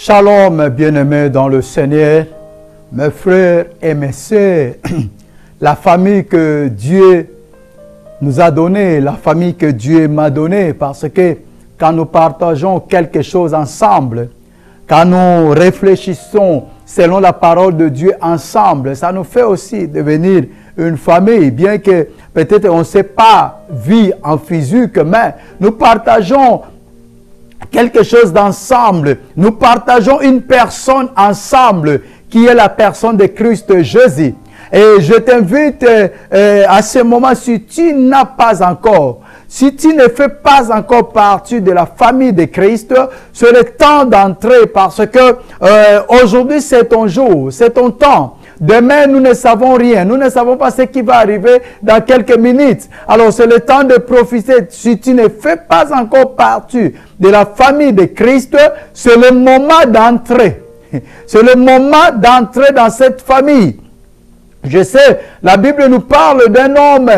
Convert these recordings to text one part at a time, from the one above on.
Shalom, bien-aimés dans le Seigneur, mes frères et mes sœurs, la famille que Dieu nous a donnée, la famille que Dieu m'a donnée, parce que quand nous partageons quelque chose ensemble, quand nous réfléchissons selon la parole de Dieu ensemble, ça nous fait aussi devenir une famille, bien que peut-être on ne s'est pas vu en physique, mais nous partageons quelque chose d'ensemble. Nous partageons une personne ensemble qui est la personne de Christ Jésus. Et je t'invite à ce moment, si tu n'as pas encore, si tu ne fais pas encore partie de la famille de Christ, c'est le temps d'entrer parce que aujourd'hui c'est ton jour, c'est ton temps. Demain, nous ne savons rien. Nous ne savons pas ce qui va arriver dans quelques minutes. Alors, c'est le temps de profiter. Si tu ne fais pas encore partie de la famille de Christ, c'est le moment d'entrer. C'est le moment d'entrer dans cette famille. Je sais, la Bible nous parle d'un homme,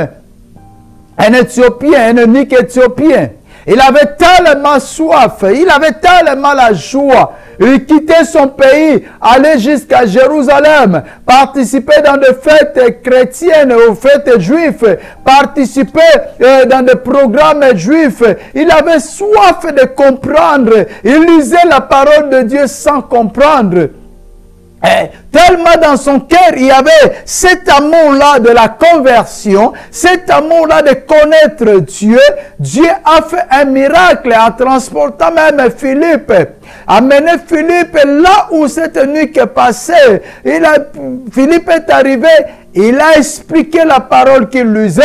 un Éthiopien, un eunuque éthiopien. Il avait tellement soif, il avait tellement la joie. Il quittait son pays, allait jusqu'à Jérusalem, participer dans des fêtes chrétiennes, aux fêtes juives, participer dans des programmes juifs. Il avait soif de comprendre. Il lisait la parole de Dieu sans comprendre. Et tellement dans son cœur, il y avait cet amour-là de la conversion, cet amour-là de connaître Dieu. Dieu a fait un miracle en transportant même Philippe. Amené Philippe là où cet eunuque passait. Philippe est arrivé, il a expliqué la parole qu'il lisait.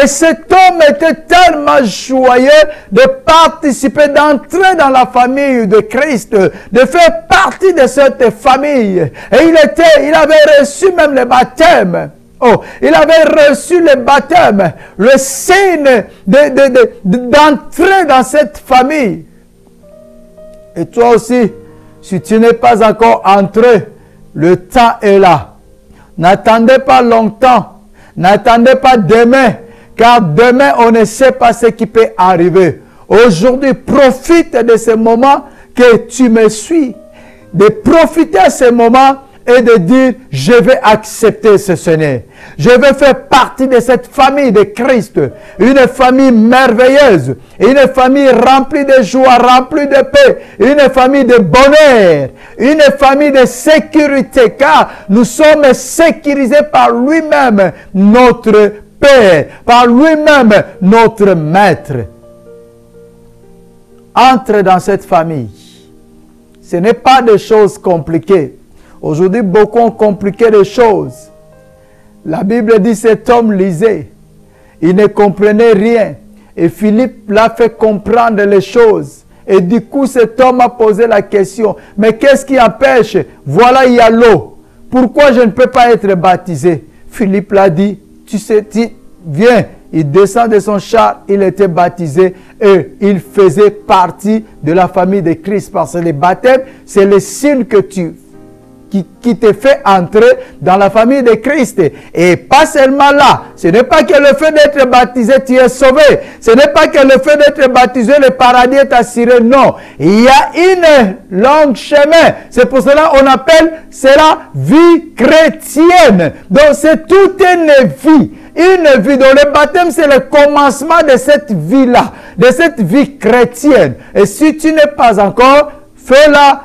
Et cet homme était tellement joyeux de participer, d'entrer dans la famille de Christ, de faire partie de cette famille. Et il avait reçu même le baptême. Oh, il avait reçu le baptême, le signe d'entrer dans cette famille. Et toi aussi, si tu n'es pas encore entré, le temps est là. N'attendez pas longtemps. N'attendez pas demain. Car demain, on ne sait pas ce qui peut arriver. Aujourd'hui, profite de ce moment que tu me suis. De profiter de ce moment et de dire, je vais accepter ce Seigneur. Je vais faire partie de cette famille de Christ. Une famille merveilleuse. Une famille remplie de joie, remplie de paix. Une famille de bonheur. Une famille de sécurité. Car nous sommes sécurisés par lui-même, notre Père. Par lui-même, notre Maître. Entre dans cette famille. Ce n'est pas des choses compliquées. Aujourd'hui, beaucoup ont compliqué les choses. La Bible dit cet homme lisait. Il ne comprenait rien. Et Philippe l'a fait comprendre les choses. Et du coup, cet homme a posé la question. Mais qu'est-ce qui empêche? Voilà, il y a l'eau. Pourquoi je ne peux pas être baptisé? Philippe l'a dit. Tu sais, viens. Il descend de son char, il était baptisé et il faisait partie de la famille de Christ. Parce que le baptême, c'est le signe que qui te fait entrer dans la famille de Christ. Et pas seulement là. Ce n'est pas que le fait d'être baptisé, tu es sauvé. Ce n'est pas que le fait d'être baptisé, le paradis est assuré. Non. Il y a une longue chemin. C'est pour cela qu'on appelle cela vie chrétienne. Donc c'est toute une vie. Une vie dont le baptême, c'est le commencement de cette vie-là. De cette vie chrétienne. Et si tu n'es pas encore, fais-la,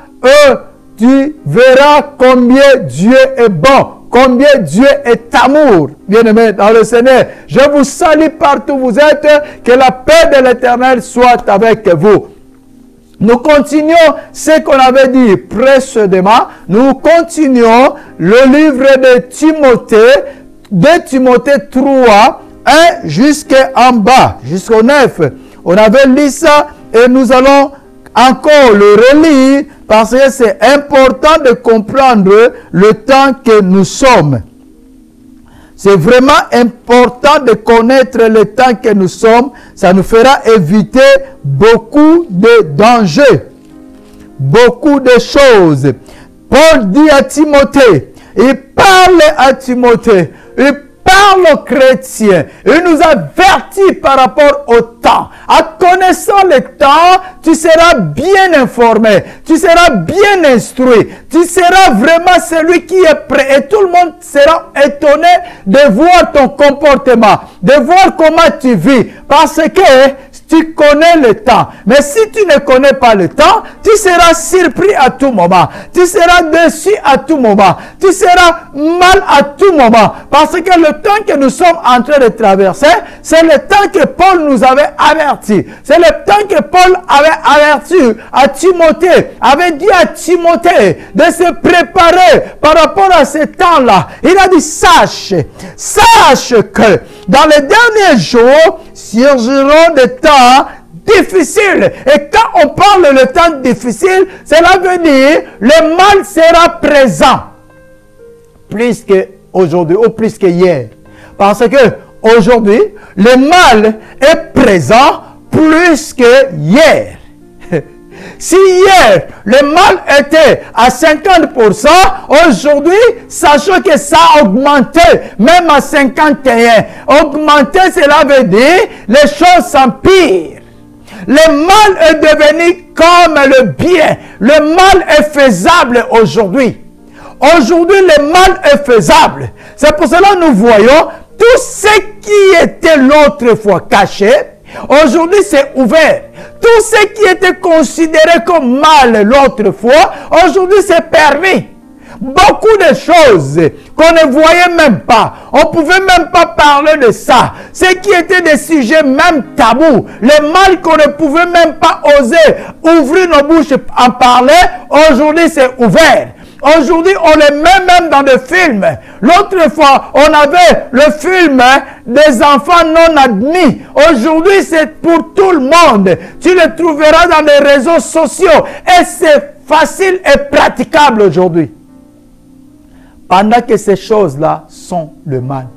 tu verras combien Dieu est bon, combien Dieu est amour. Bien-aimés dans le Seigneur, je vous salue partout où vous êtes, que la paix de l'Éternel soit avec vous. Nous continuons ce qu'on avait dit précédemment. Nous continuons le livre de Timothée, de Timothée 3, 1 jusqu'en bas, jusqu'au 9. On avait lu ça et nous allons encore le relire parce que c'est important de comprendre le temps que nous sommes. C'est vraiment important de connaître le temps que nous sommes. Ça nous fera éviter beaucoup de dangers, beaucoup de choses. Paul dit à Timothée, il parle à Timothée, il parle parle aux chrétiens. Il nous avertit par rapport au temps. En connaissant le temps, tu seras bien informé. Tu seras bien instruit. Tu seras vraiment celui qui est prêt. Et tout le monde sera étonné de voir ton comportement, de voir comment tu vis. Parce que tu connais le temps. Mais si tu ne connais pas le temps, tu seras surpris à tout moment. Tu seras déçu à tout moment. Tu seras mal à tout moment. Parce que le temps que nous sommes en train de traverser, c'est le temps que Paul nous avait averti. C'est le temps que Paul avait averti à Timothée, avait dit à Timothée de se préparer par rapport à ce temps-là. Il a dit, sache que dans les derniers jours, surgiront des temps difficiles. Et quand on parle de temps difficile, cela veut dire le mal sera présent plus qu'aujourd'hui ou plus que hier. Parce que aujourd'hui, le mal est présent plus que hier. Si hier, le mal était à 50%, aujourd'hui, sachant que ça a augmenté, même à 51%. Augmenter, cela veut dire, les choses s'empirent. Le mal est devenu comme le bien. Le mal est faisable aujourd'hui. Aujourd'hui, le mal est faisable. C'est pour cela que nous voyons tout ce qui était l'autre fois caché, aujourd'hui c'est ouvert. Tout ce qui était considéré comme mal l'autre fois, aujourd'hui c'est permis. Beaucoup de choses qu'on ne voyait même pas. On ne pouvait même pas parler de ça. Ce qui était des sujets même tabous. Le mal qu'on ne pouvait même pas oser ouvrir nos bouches et en parler, aujourd'hui c'est ouvert. Aujourd'hui, on les met même dans des films. L'autre fois, on avait le film des enfants non admis. Aujourd'hui, c'est pour tout le monde. Tu le trouveras dans les réseaux sociaux. Et c'est facile et praticable aujourd'hui. Pendant que ces choses-là sont le mal.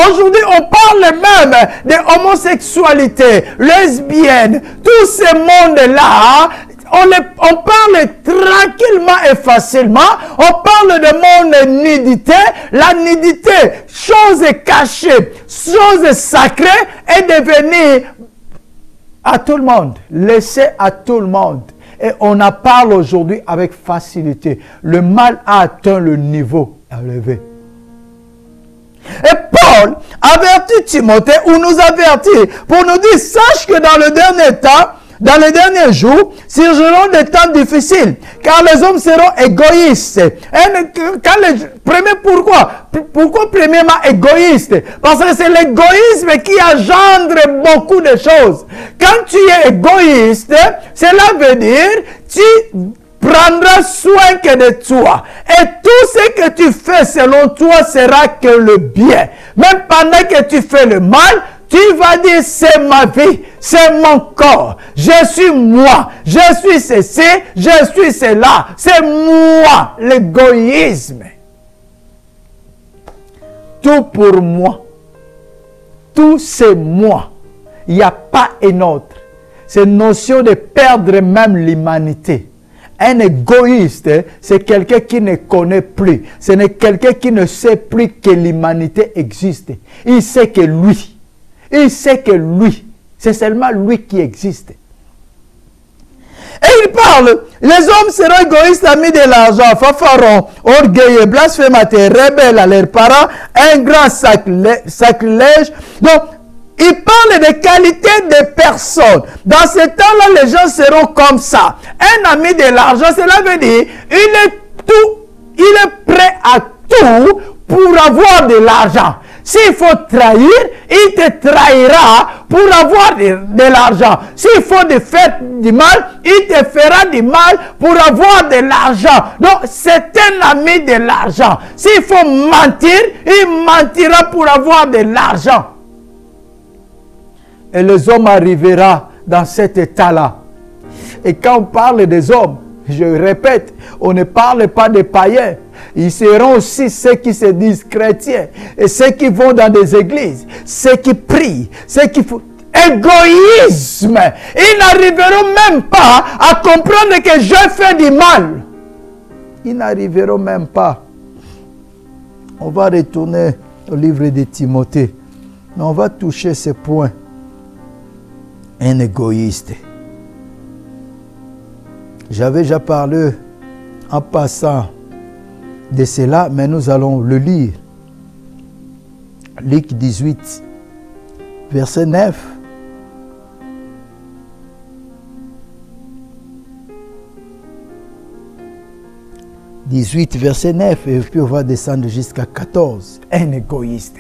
Aujourd'hui, on parle même de homosexualité, lesbienne, tous ces mondes-là. On parle tranquillement et facilement. On parle de monde nudité. La nudité, chose cachée, chose sacrée, est devenue à tout le monde, laissée à tout le monde. Et on en parle aujourd'hui avec facilité. Le mal a atteint le niveau élevé. Et Paul avertit Timothée, ou nous avertit, pour nous dire, sache que dans le dernier temps, dans les derniers jours, surgiront des temps difficiles, car les hommes seront égoïstes. Pourquoi premièrement égoïste? Parce que c'est l'égoïsme qui engendre beaucoup de choses. Quand tu es égoïste, cela veut dire tu prendras soin que de toi. Et tout ce que tu fais selon toi sera que le bien. Même pendant que tu fais le mal, tu vas dire, c'est ma vie, c'est mon corps, je suis moi, je suis ceci, je suis cela, c'est moi, l'égoïsme. Tout pour moi, tout c'est moi, il n'y a pas un autre. Cette notion de perdre même l'humanité. Un égoïste, c'est quelqu'un qui ne connaît plus, ce n'est quelqu'un qui ne sait plus que l'humanité existe. Il sait que lui. Il sait que lui, c'est seulement lui qui existe. Et il parle, les hommes seront égoïstes, amis de l'argent, fanfarons, orgueilleux, blasphémateurs, rebelles à leurs parents, un grand sacrilège. Donc, il parle des qualités des personnes. Dans ce temps-là, les gens seront comme ça. Un ami de l'argent, cela veut dire, il est prêt à tout pour avoir de l'argent. S'il faut trahir, il te trahira pour avoir de l'argent. S'il faut te faire du mal, il te fera du mal pour avoir de l'argent. Donc, c'est un ami de l'argent. S'il faut mentir, il mentira pour avoir de l'argent. Et les hommes arriveront dans cet état-là. Et quand on parle des hommes, je répète, on ne parle pas des païens. Ils seront aussi ceux qui se disent chrétiens. Et ceux qui vont dans des églises. Ceux qui prient. Ceux qui font égoïsme. Ils n'arriveront même pas à comprendre que je fais du mal. Ils n'arriveront même pas On va retourner au livre de Timothée. Mais on va toucher ce point. Un égoïste. J'avais déjà parlé en passant de cela, mais nous allons le lire. Luc 18, verset 9. « 18, verset 9, et puis on va descendre jusqu'à 14. Un égoïste.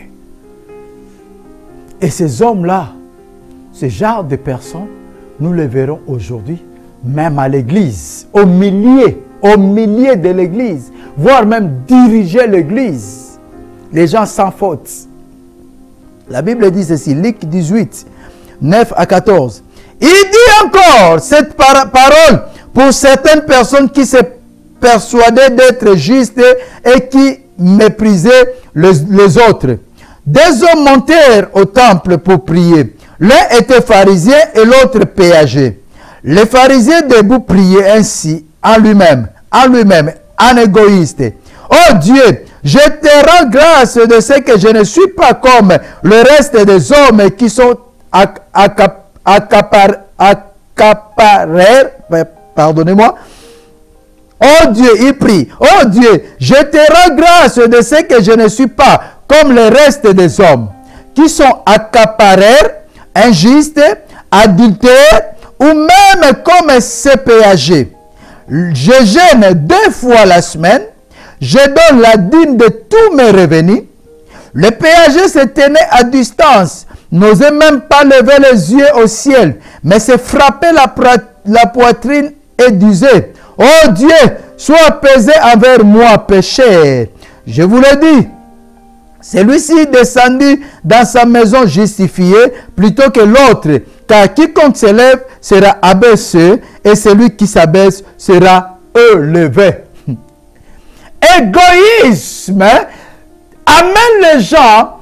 Et ces hommes-là, ce genre de personnes, nous les verrons aujourd'hui, même à l'église, au milieu de l'église, voire même diriger l'église. Les gens sans faute. La Bible dit ceci, Luc 18, 9 à 14. Il dit encore cette parole pour certaines personnes qui se persuadaient d'être justes et qui méprisaient les autres. Deux hommes montèrent au temple pour prier. L'un était pharisien et l'autre péager. Le pharisien debout priait ainsi en lui-même, en égoïste. Oh Dieu, je te rends grâce de ce que je ne suis pas comme le reste des hommes qui sont pardonnez-moi. Oh Dieu, il prie. Oh Dieu, je te rends grâce de ce que je ne suis pas comme le reste des hommes qui sont accapareurs, injustes, adultères ou même comme ces péagers. Je jeûne 2 fois la semaine. Je donne la dîme de tous mes revenus. Le péager se tenait à distance, n'osait même pas lever les yeux au ciel, mais se frappait la poitrine et disait, « Oh Dieu, sois apaisé envers moi, pécheur. » Je vous le dis, celui-ci descendit dans sa maison justifié plutôt que l'autre, car quiconque s'élève sera abaissé et celui qui s'abaisse sera élevé. Égoïsme amène les gens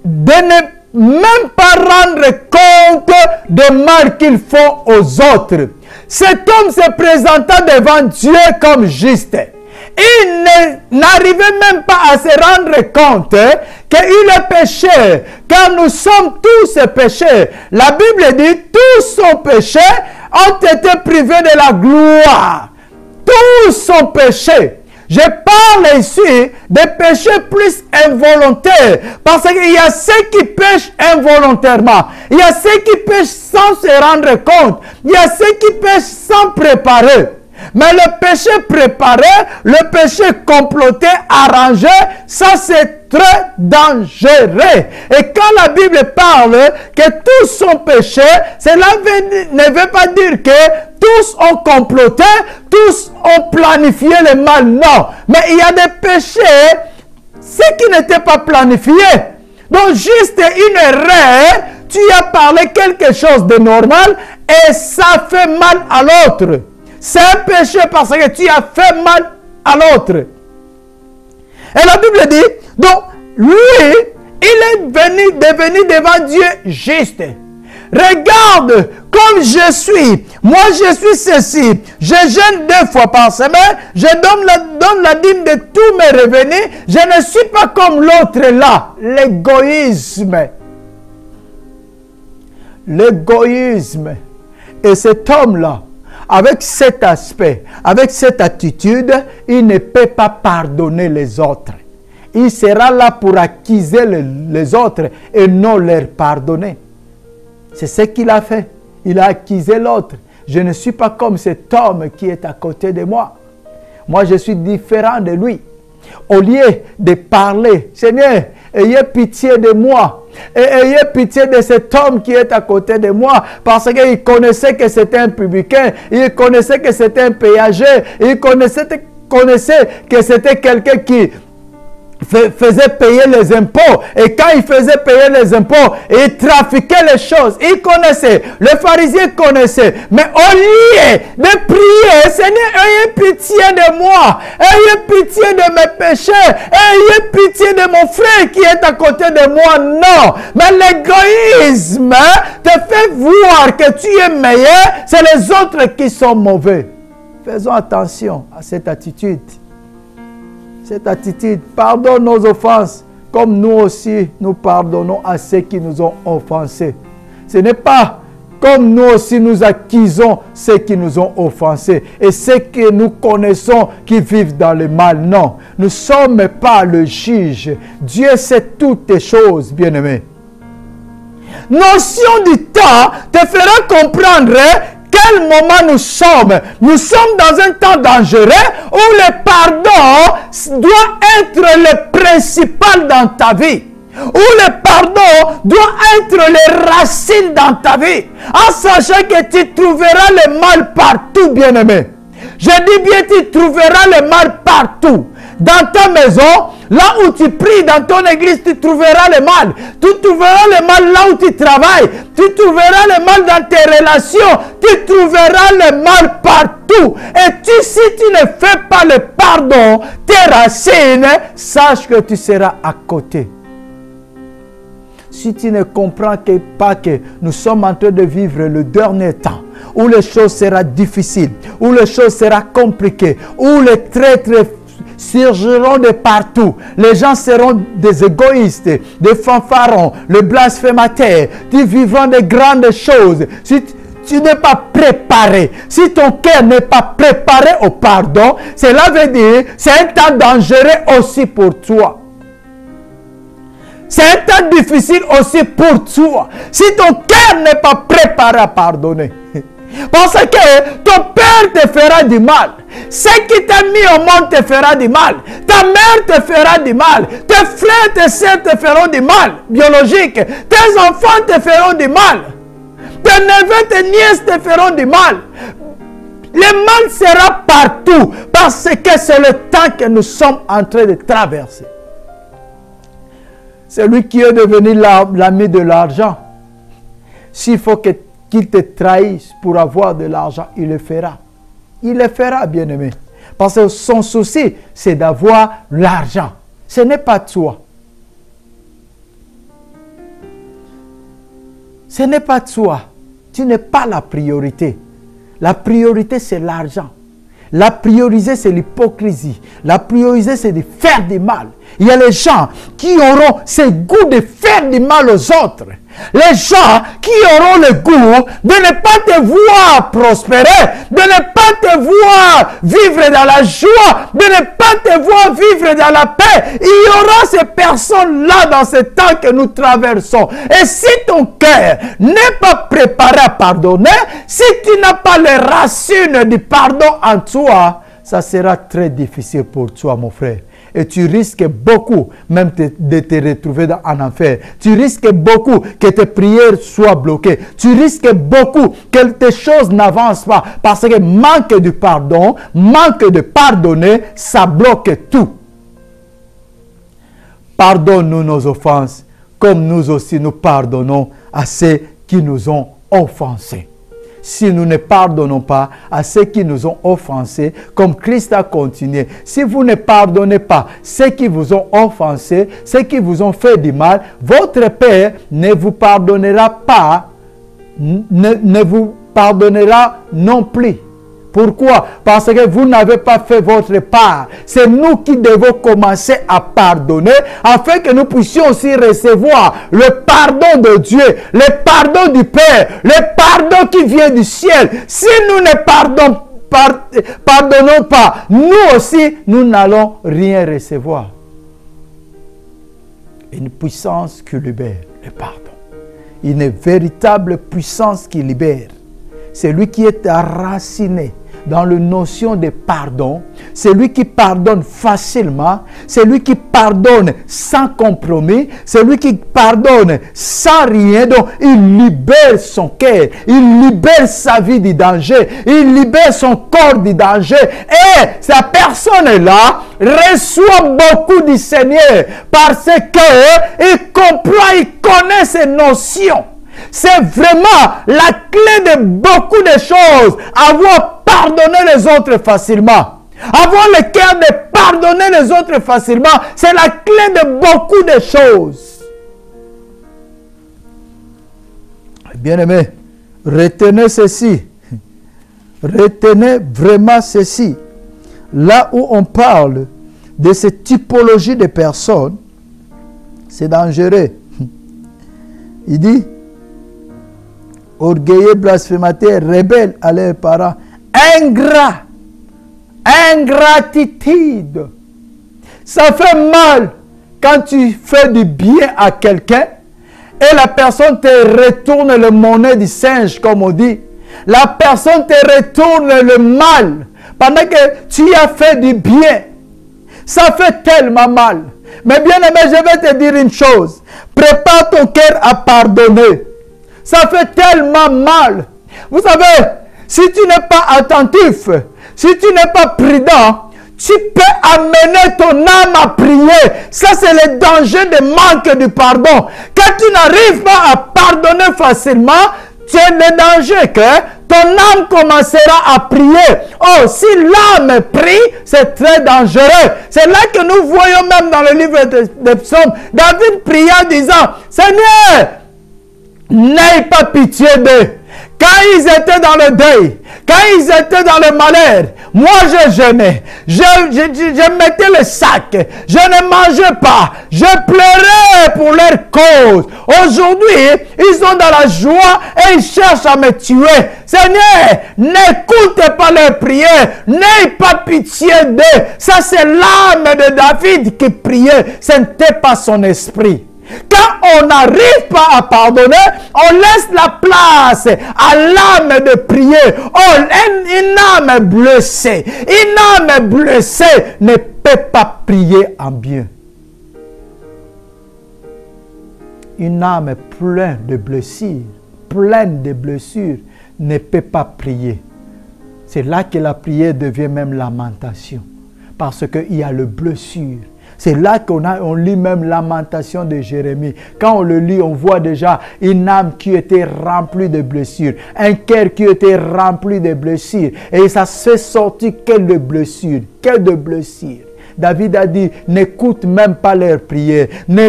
de ne même pas rendre compte du mal qu'ils font aux autres. Cet homme se présenta devant Dieu comme juste. Il n'arrivait même pas à se rendre compte qu'il est pécheur, car nous sommes tous pécheurs. La Bible dit, tous sont péchés, ont été privés de la gloire. Tous sont péchés. Je parle ici des péchés plus involontaires, parce qu'il y a ceux qui pêchent involontairement, il y a ceux qui pêchent sans se rendre compte, il y a ceux qui pêchent sans préparer. Mais le péché préparé, le péché comploté, arrangé, ça c'est très dangereux. Et quand la Bible parle que tous sont péchés, cela ne veut pas dire que tous ont comploté, tous ont planifié le mal. Non. Mais il y a des péchés, ceux qui n'étaient pas planifiés. Donc juste une erreur, tu as parlé quelque chose de normal et ça fait mal à l'autre. C'est un péché parce que tu as fait mal à l'autre. Et la Bible dit, donc lui, il est devenu devant Dieu juste. Regarde comme je suis. Moi je suis ceci. Je jeûne 2 fois par semaine. Je donne la dîme de tous mes revenus. Je ne suis pas comme l'autre là. L'égoïsme. L'égoïsme. Et cet homme-là, avec cet aspect, avec cette attitude, il ne peut pas pardonner les autres. Il sera là pour accuser les autres et non leur pardonner. C'est ce qu'il a fait. Il a accusé l'autre. Je ne suis pas comme cet homme qui est à côté de moi. Moi, je suis différent de lui. Au lieu de parler, Seigneur, ayez pitié de moi. Et ayez pitié de cet homme qui est à côté de moi, parce qu'il connaissait que c'était un publicain, il connaissait que c'était un péager, il connaissait que c'était quelqu'un qui faisait payer les impôts. Et quand il faisait payer les impôts, il trafiquait les choses. Il connaissait. Le pharisien connaissait. Mais au lieu de prier, Seigneur, ayez pitié de moi. Ayez pitié de mes péchés. Ayez pitié de mon frère qui est à côté de moi. Non. Mais l'égoïsme te fait voir que tu es meilleur. C'est les autres qui sont mauvais. Faisons attention à cette attitude. cette attitude. Pardonne nos offenses, comme nous aussi, nous pardonnons à ceux qui nous ont offensés. Ce n'est pas comme nous aussi nous acquisons ceux qui nous ont offensés et ceux que nous connaissons qui vivent dans le mal. Non, nous ne sommes pas le juge. Dieu sait toutes les choses, bien-aimés. Notion du temps te fera comprendre quel moment nous sommes. Nous sommes dans un temps dangereux où le pardon doit être le principal dans ta vie. Où le pardon doit être les racines dans ta vie. En sachant que tu trouveras le mal partout, bien-aimé. Je dis bien, tu trouveras le mal partout. Dans ta maison, là où tu pries, dans ton église, tu trouveras le mal. Tu trouveras le mal là où tu travailles. Tu trouveras le mal dans tes relations. Tu trouveras le mal partout. Et si tu ne fais pas le pardon, tes racines, sache que tu seras à côté. Si tu ne comprends pas que nous sommes en train de vivre le dernier temps, où les choses seront difficiles, où les choses seront compliquées, où les traîtres surgiront de partout, les gens seront des égoïstes, des fanfarons, les blasphémateurs, tu vivras de grandes choses. Si tu n'es pas préparé, si ton cœur n'est pas préparé au pardon, cela veut dire que c'est un temps dangereux aussi pour toi. C'est un temps difficile aussi pour toi. Si ton cœur n'est pas préparé à pardonner. Parce que ton père te fera du mal. Ce qui t'a mis au monde te fera du mal. Ta mère te fera du mal. Tes frères, tes soeurs te feront du mal. Biologique. Tes enfants te feront du mal. Tes neveux, tes nièces te feront du mal. Le mal sera partout. Parce que c'est le temps que nous sommes en train de traverser. Celui qui est devenu l'ami de l'argent, s'il faut qu'il te trahisse pour avoir de l'argent, il le fera. Il le fera, bien-aimé. Parce que son souci, c'est d'avoir l'argent. Ce n'est pas toi. Ce n'est pas toi. Tu n'es pas la priorité. La priorité, c'est l'argent. La priorité, c'est l'hypocrisie. La priorité, c'est de faire du mal. Il y a les gens qui auront ce goût de faire du mal aux autres. Les gens qui auront le goût de ne pas te voir prospérer, de ne pas te voir vivre dans la joie, de ne pas te voir vivre dans la paix. Il y aura ces personnes-là dans ce temps que nous traversons. Et si ton cœur n'est pas préparé à pardonner, si tu n'as pas les racines du pardon en toi, ça sera très difficile pour toi, mon frère. Et tu risques beaucoup même de te retrouver en enfer. Tu risques beaucoup que tes prières soient bloquées. Tu risques beaucoup que tes choses n'avancent pas. Parce que manque de pardon, manque de pardonner, ça bloque tout. Pardonne-nous nos offenses, comme nous aussi nous pardonnons à ceux qui nous ont offensés. Si nous ne pardonnons pas à ceux qui nous ont offensés, comme Christ a continué, si vous ne pardonnez pas ceux qui vous ont offensés, ceux qui vous ont fait du mal, votre Père ne vous pardonnera pas, ne vous pardonnera non plus. Pourquoi? Parce que vous n'avez pas fait votre part. C'est nous qui devons commencer à pardonner afin que nous puissions aussi recevoir le pardon de Dieu, le pardon du Père, le pardon qui vient du ciel. Si nous ne pardonnons pas, nous aussi, nous n'allons rien recevoir. Une puissance qui libère le pardon. Une véritable puissance qui libère. C'est lui qui est enraciné dans la notion de pardon, c'est lui qui pardonne facilement, c'est lui qui pardonne sans compromis, c'est lui qui pardonne sans rien. Donc il libère son cœur, il libère sa vie du danger, il libère son corps du danger, et cette personne-là reçoit beaucoup du Seigneur parce qu'il comprend, il connaît ses notions. C'est vraiment la clé de beaucoup de choses. Avoir pardonné les autres facilement. Avoir le cœur de pardonner les autres facilement. C'est la clé de beaucoup de choses. Bien-aimés, retenez ceci. Retenez vraiment ceci. Là où on parle de cette typologie de personnes, c'est dangereux. Il dit, orgueilleux, blasphémateurs, rebelles à leurs parents, ingrats, ingratitude. Ça fait mal quand tu fais du bien à quelqu'un et la personne te retourne le monnaie du singe, comme on dit. La personne te retourne le mal pendant que tu as fait du bien. Ça fait tellement mal. Mais bien aimé, je vais te dire une chose. Prépare ton cœur à pardonner. Ça fait tellement mal. Vous savez, si tu n'es pas attentif, si tu n'es pas prudent, tu peux amener ton âme à prier. Ça, c'est le danger de manque de pardon. Quand tu n'arrives pas à pardonner facilement, tu as le danger que ton âme commencera à prier. Oh, si l'âme prie, c'est très dangereux. C'est là que nous voyons même dans le livre des psaumes, David priant en disant, Seigneur, n'aie pas pitié d'eux. Quand ils étaient dans le deuil, quand ils étaient dans le malheur, moi je jeûnais, je mettais le sac, je ne mangeais pas, je pleurais pour leur cause. Aujourd'hui, ils sont dans la joie et ils cherchent à me tuer. Seigneur, n'écoute pas leurs prières, n'aie pas pitié d'eux. Ça c'est l'âme de David qui priait, ce n'était pas son esprit. Quand on n'arrive pas à pardonner, on laisse la place à l'âme de prier. Oh, une âme blessée, ne peut pas prier en bien. Une âme pleine de blessures, ne peut pas prier. C'est là que la prière devient même lamentation. Parce qu'il y a le blessure. C'est là qu'on lit même Lamentation de Jérémie. Quand on le lit, on voit déjà une âme qui était remplie de blessures. Un cœur qui était rempli de blessures. Et ça se fait sortir quelle de blessures. Quelle de blessures. David a dit, n'écoute même pas leurs prières. Ne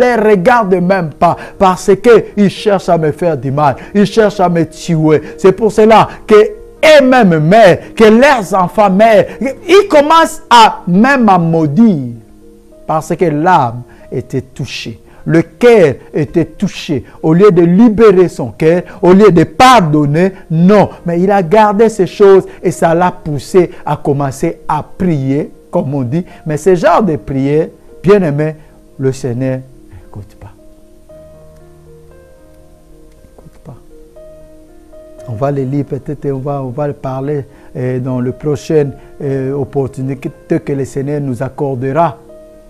les regarde même pas. Parce qu'ils cherchent à me faire du mal. Ils cherchent à me tuer. C'est pour cela que et même mères, que leurs enfants mères, ils commencent même à maudire. Parce que l'âme était touchée. Le cœur était touché. Au lieu de libérer son cœur, au lieu de pardonner, non. Mais il a gardé ces choses et ça l'a poussé à commencer à prier, comme on dit. Mais ce genre de prière, bien aimé, le Seigneur n'écoute pas. On va les lire, peut-être on va le parler dans la prochaine opportunité que le Seigneur nous accordera.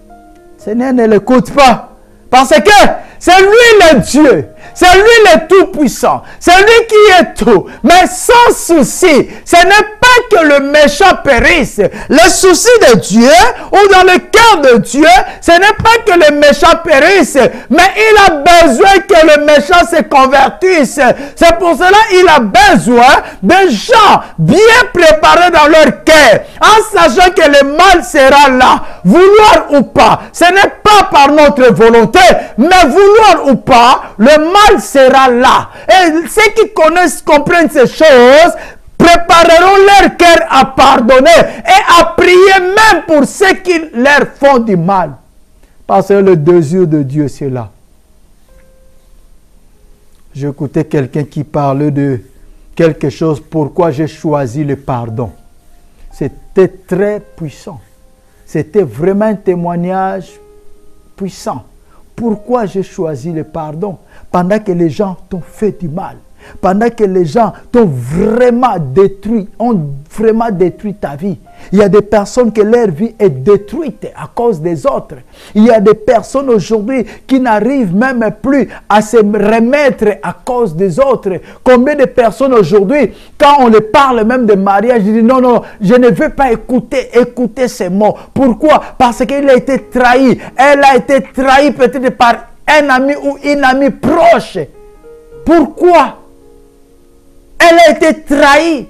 Le Seigneur ne l'écoute pas. Parce que c'est lui le Dieu. C'est lui le Tout-Puissant. C'est lui qui est tout. Mais sans souci, ce n'est pas que le méchant périsse. Le souci de Dieu, ou dans le cœur de Dieu, ce n'est pas que le méchant périsse, mais il a besoin que le méchant se convertisse. C'est pour cela qu'il a besoin de gens bien préparés dans leur cœur, en sachant que le mal sera là, vouloir ou pas. Ce n'est pas par notre volonté, mais vouloir ou pas, le mal sera là. Et ceux qui connaissent, comprennent ces choses, prépareront leur cœur à pardonner et à prier même pour ceux qui leur font du mal. Parce que le désir de Dieu, c'est là. J'écoutais quelqu'un qui parlait de quelque chose, pourquoi j'ai choisi le pardon. C'était très puissant. C'était vraiment un témoignage puissant. Pourquoi j'ai choisi le pardon? Pendant que les gens t'ont fait du mal. Pendant que les gens t'ont vraiment détruit, ont vraiment détruit ta vie. Il y a des personnes que leur vie est détruite à cause des autres. Il y a des personnes aujourd'hui qui n'arrivent même plus à se remettre à cause des autres. Combien de personnes aujourd'hui, quand on les parle même de mariage, ils disent non, non, je ne veux pas écouter ces mots. Pourquoi? Parce qu'il a été trahi. Elle a été trahie peut-être par un ami ou une amie proche. Pourquoi? Elle a été trahie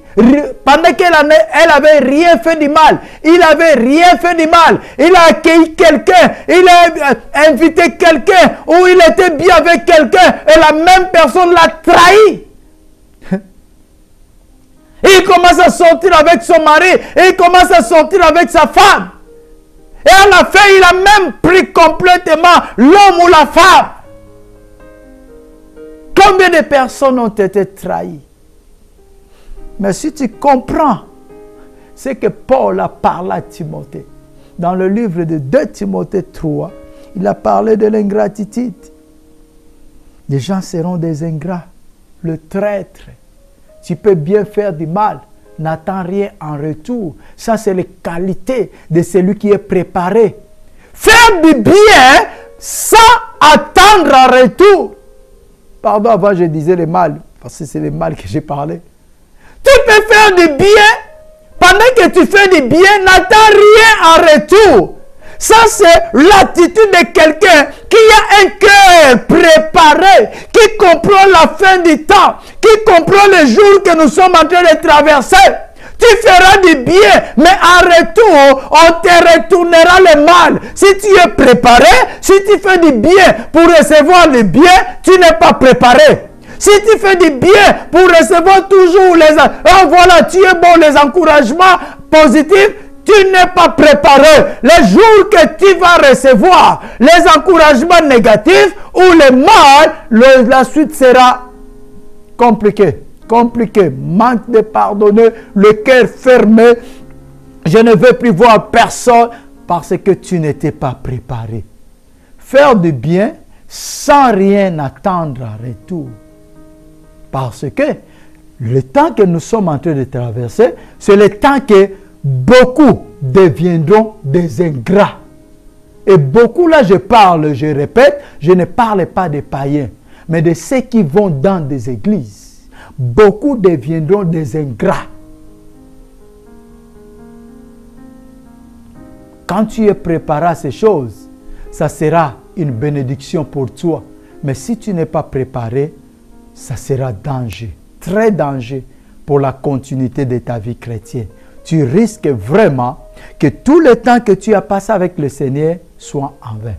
pendant qu'elle avait rien fait de mal. Il n'avait rien fait de mal. Il a accueilli quelqu'un, il a invité quelqu'un, ou il était bien avec quelqu'un, et la même personne l'a trahi. Il commence à sortir avec son mari, et il commence à sortir avec sa femme. Et à la fin, il a même pris complètement l'homme ou la femme. Combien de personnes ont été trahies? Mais si tu comprends ce que Paul a parlé à Timothée, dans le livre de 2 Timothée 3, il a parlé de l'ingratitude. Les gens seront des ingrats, le traître. Tu peux bien faire du mal, n'attends rien en retour. Ça, c'est les qualités de celui qui est préparé. Faire du bien sans attendre en retour. Pardon, avant je disais le mal, parce que c'est le mal que j'ai parlé. Tu peux faire du bien, pendant que tu fais du bien, n'attends rien en retour. Ça, c'est l'attitude de quelqu'un qui a un cœur préparé, qui comprend la fin du temps, qui comprend le jour que nous sommes en train de traverser. Tu feras du bien, mais en retour, on te retournera le mal. Si tu es préparé, si tu fais du bien pour recevoir le bien, tu n'es pas préparé. Si tu fais du bien pour recevoir toujours les... Oh voilà, tu es bon, les encouragements positifs, tu n'es pas préparé. Le jour que tu vas recevoir les encouragements négatifs ou le mal, la suite sera compliquée. Compliqué, manque de pardonner, le cœur fermé, je ne veux plus voir personne parce que tu n'étais pas préparé. Faire du bien sans rien attendre en retour. Parce que le temps que nous sommes en train de traverser, c'est le temps que beaucoup deviendront des ingrats. Et beaucoup, là je parle, je répète, je ne parle pas des païens, mais de ceux qui vont dans des églises. Beaucoup deviendront des ingrats. Quand tu es préparé à ces choses, ça sera une bénédiction pour toi. Mais si tu n'es pas préparé, ça sera danger, très danger pour la continuité de ta vie chrétienne. Tu risques vraiment que tout le temps que tu as passé avec le Seigneur soit en vain.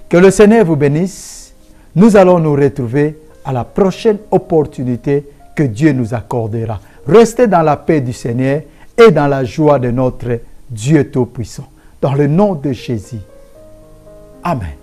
Que le Seigneur vous bénisse. Nous allons nous retrouver à la prochaine opportunité que Dieu nous accordera. Restez dans la paix du Seigneur et dans la joie de notre Dieu Tout-Puissant. Dans le nom de Jésus. Amen.